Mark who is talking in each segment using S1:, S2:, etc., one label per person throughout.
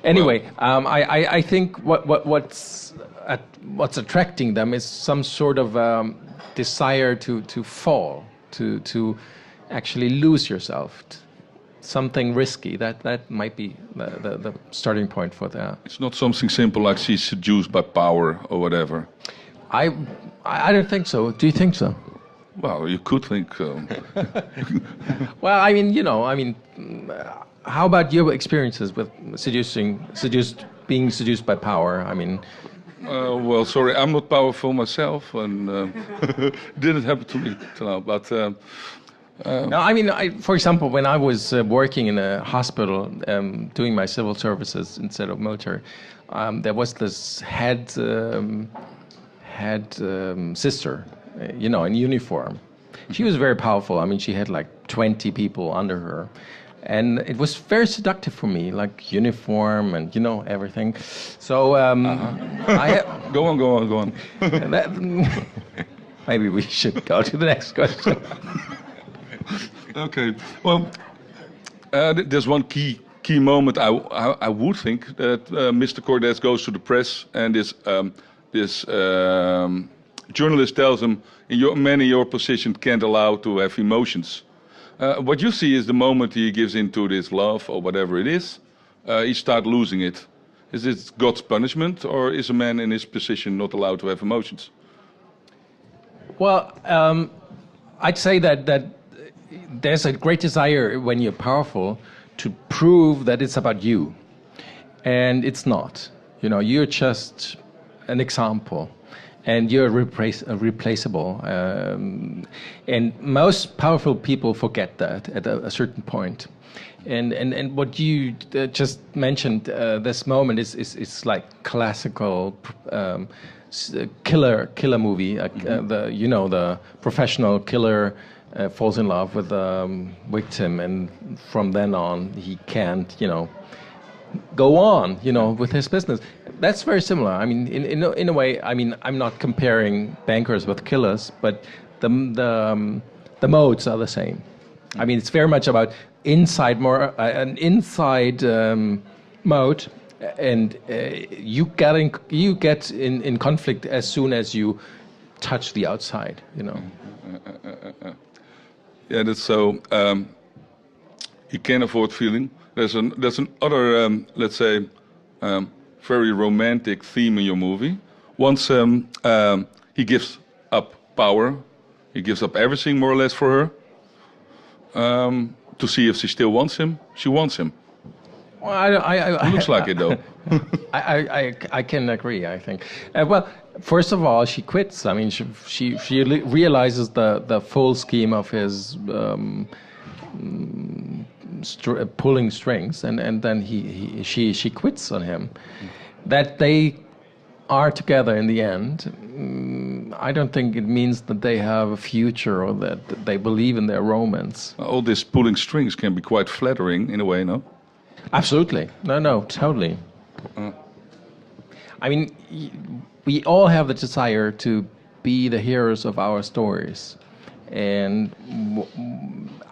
S1: Anyway, I think what's attracting them is some sort of desire to fall, to actually lose yourself. Something risky. That might be the starting point for that.
S2: It's not something simple like she's seduced by power or whatever.
S1: I don't think so. Do you think so?
S2: Well, you could think so.
S1: Well, I mean, how about your experiences with being seduced by power? I mean,
S2: well, sorry, I'm not powerful myself, and didn't happen to me till now. But
S1: no, I mean, for example, when I was working in a hospital, doing my civil services instead of military, there was this head sister, in uniform. She was very powerful. I mean, she had like 20 people under her. And it was very seductive for me, like uniform and, everything. So
S2: Go on.
S1: Maybe we should go to the next question.
S2: Okay. Well, there's one key moment I would think that Mr. Cordes goes to the press and this journalist tells him, in your position can't allow to have emotions. What you see is the moment he gives into this love or whatever it is, he starts losing it. Is it God's punishment, or is a man in his position not allowed to have emotions?
S1: Well, I'd say that there's a great desire when you're powerful to prove that it's about you, and it's not. You're just an example. And you're replaceable. And most powerful people forget that at a certain point. And what you just mentioned, this moment is like classical killer movie. The professional killer falls in love with the victim, and from then on he can't, go on, with his business. That's very similar. I mean, in a way, I mean, I'm not comparing bankers with killers, but the modes are the same. I mean, it's very much about an inside mode, and you get in conflict as soon as you touch the outside.
S2: Yeah, that's so. You can't avoid feeling. There's another, let's say, very romantic theme in your movie. Once he gives up power, he gives up everything more or less for her, to see if she still wants him. She wants him.
S1: Well,
S2: It looks like it though.
S1: I can agree. I think. Well, first of all, she quits. I mean, she realizes the full scheme of his. Pulling strings, and then she quits on him. That they are together in the end, I don't think it means that they have a future or that they believe in their romance.
S2: All this pulling strings can be quite flattering in a way, no?
S1: Absolutely. No, totally. I mean, we all have the desire to be the heroes of our stories. And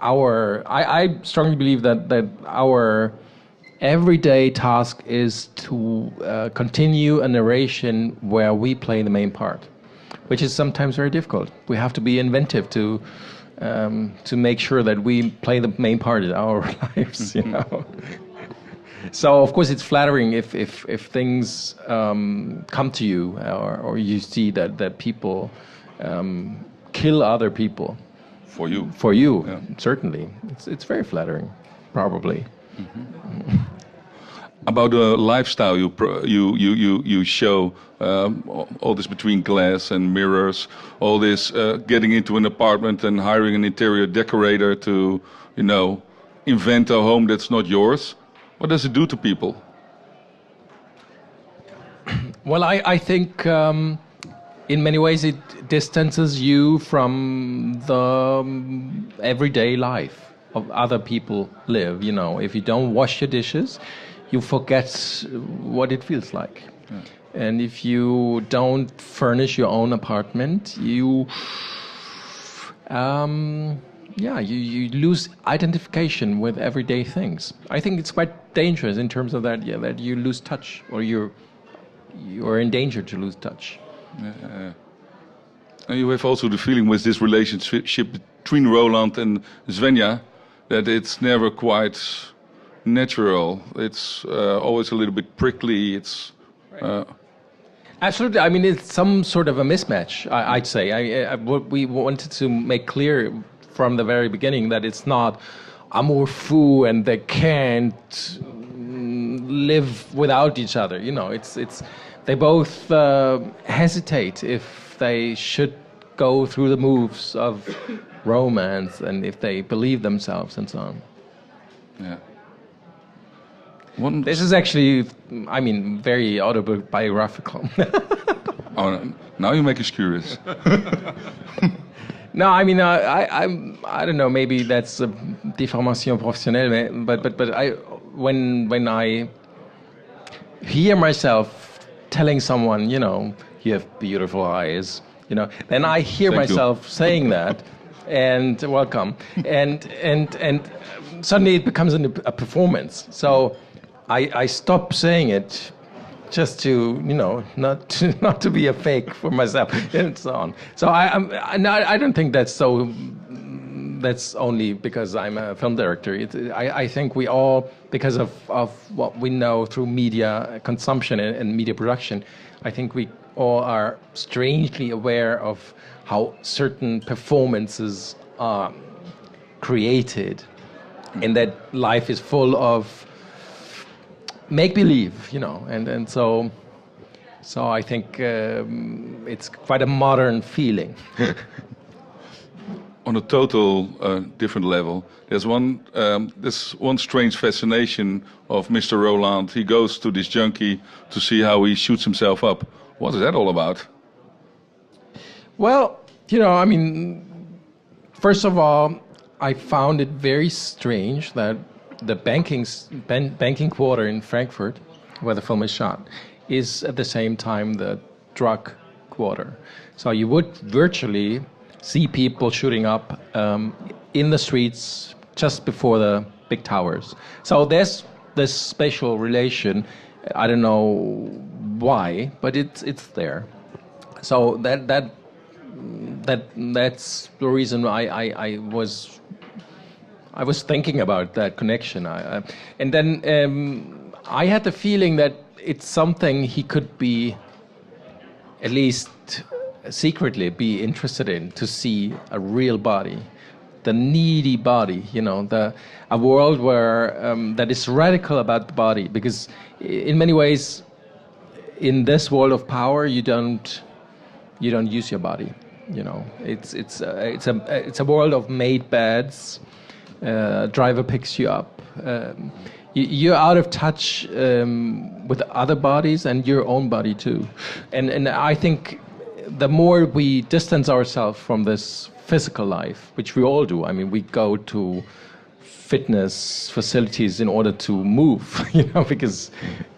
S1: I strongly believe that our everyday task is to continue a narration where we play the main part, which is sometimes very difficult. We have to be inventive to make sure that we play the main part in our lives, So of course it's flattering if things come to you, or you see that people kill other people
S2: for you.
S1: Yeah. Certainly, it's very flattering, probably. Mm-hmm.
S2: About the lifestyle you show, all this between glass and mirrors, all this getting into an apartment and hiring an interior decorator to, invent a home that's not yours. What does it do to people?
S1: Well, I think in many ways it distances you from the everyday life of other people live. If you don't wash your dishes, you forget what it feels like. Yeah. And if you don't furnish your own apartment, you yeah, you lose identification with everyday things. I think it's quite dangerous in terms of that. Yeah, that you lose touch, or you're in danger to lose touch.
S2: And you have also the feeling with this relationship between Roland and Svenja that it's never quite natural. It's always a little bit prickly. It's
S1: Absolutely. I mean, it's some sort of a mismatch, I'd say. What we wanted to make clear from the very beginning that it's not amour fou and they can't live without each other. You know, it's they both hesitate if they should go through the moves of romance and if they believe themselves and so on.
S2: yeah.
S1: This is actually, I mean, very autobiographical.
S2: Oh, now you make us curious.
S1: No, I mean, I don't know. Maybe that's a déformation professionnelle, but when I hear myself telling someone, you know, you have beautiful eyes, you know, then I hear
S2: Thank you.
S1: myself saying that, and welcome, and suddenly it becomes a performance. So I stop saying it just to, you know, not to be a fake for myself and so on. So I don't think that's so. That's only because I'm a film director. I think we all, because of what we know through media consumption and media production, I think we all are strangely aware of how certain performances are created, and that life is full of make-believe, you know, and so I think it's quite a modern feeling.
S2: On a total different level, there's one strange fascination of Mr. Roland. He goes to this junkie to see how he shoots himself up. What is that all about?
S1: Well, you know, I mean, first of all, I found it very strange that the banking quarter in Frankfurt, where the film is shot, is at the same time the drug quarter. So you would virtually see people shooting up in the streets just before the big towers. So there's this spatial relation. I don't know why, but it's there. So that's the reason why I was thinking about that connection. And then I had the feeling that it's something he could be, at least secretly, be interested in, to see a real body, the needy body, you know, a world where that is radical about the body, because in many ways, in this world of power, you don't use your body. You know, it's a world of made beds. Driver picks you up. You're out of touch with other bodies and your own body too. And I think the more we distance ourselves from this physical life, which we all do. I mean, we go to fitness facilities in order to move, you know, because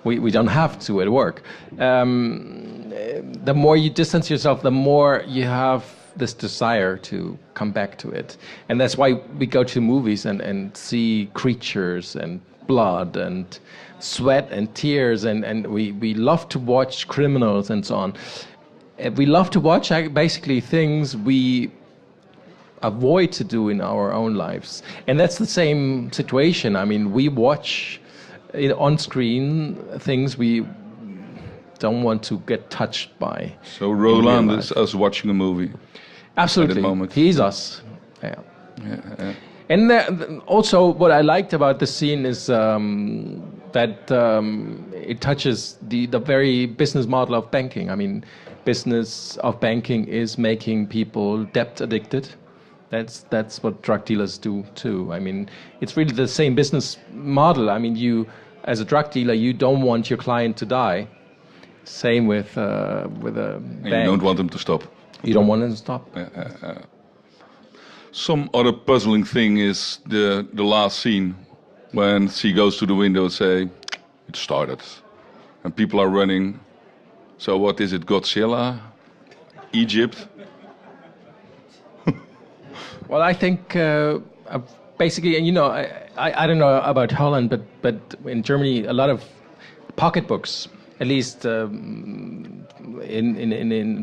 S1: we don't have to at work. The more you distance yourself, the more you have this desire to come back to it. And that's why we go to movies and see creatures and blood and sweat and tears, and we love to watch criminals and so on. We love to watch basically things we avoid to do in our own lives. And that's the same situation. I mean, we watch on screen things we don't want to get touched by.
S2: So Roland is us watching a movie.
S1: Absolutely.
S2: At the moment.
S1: He's us. Yeah.
S2: Yeah.
S1: And also what I liked about the scene is that it touches the very business model of banking. I mean, business of banking is making people debt addicted. That's what drug dealers do too. I mean, it's really the same business model. I mean, you, as a drug dealer, you don't want your client to die. Same with a bank.
S2: You don't want them to stop.
S1: You don't want them to stop.
S2: Some other puzzling thing is the last scene when she goes to the window and say, "It started," and people are running. So what is it? Godzilla? Egypt?
S1: Well, I think basically, and I don't know about Holland, but in Germany, a lot of pocketbooks, at least in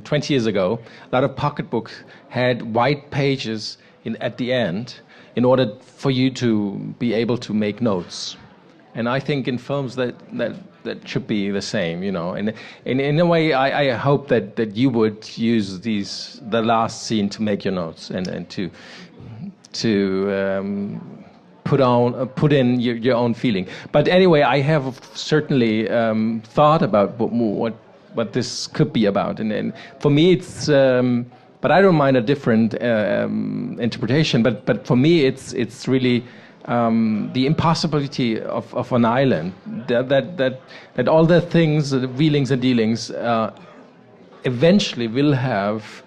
S1: 20 years ago, a lot of pocketbooks had white pages at the end in order for you to be able to make notes. And I think in films that should be the same, And in a way, I hope that you would use the last scene to make your notes and to put in your own feeling. But anyway, I have certainly thought about what this could be about, and for me it's. But I don't mind a different interpretation. But for me, it's really the impossibility of an island. That all the things, the wheelings and dealings, eventually will have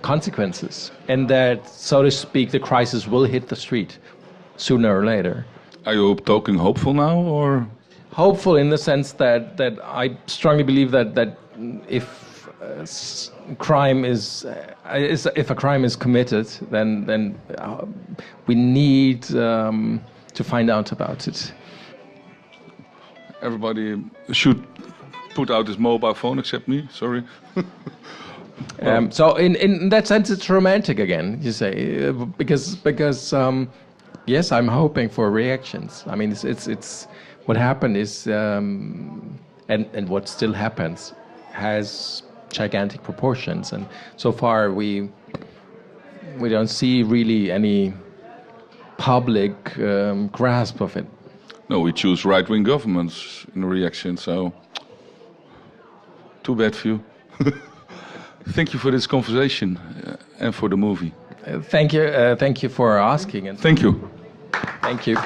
S1: consequences, and that, so to speak, the crisis will hit the street sooner or later.
S2: Are you talking hopeful now, or
S1: hopeful in the sense that I strongly believe that if crime if a crime is committed, then we need to find out about it.
S2: Everybody should put out his mobile phone, except me. Sorry.
S1: So in that sense, it's romantic again. You say because yes, I'm hoping for reactions. I mean, it's what happened is and what still happens has gigantic proportions, and so far we don't see really any public grasp of it.
S2: No, we choose right-wing governments in reaction, so too bad for you. Thank you for this conversation and for the movie.
S1: Thank you for asking. And
S2: thank you.
S1: Thank you.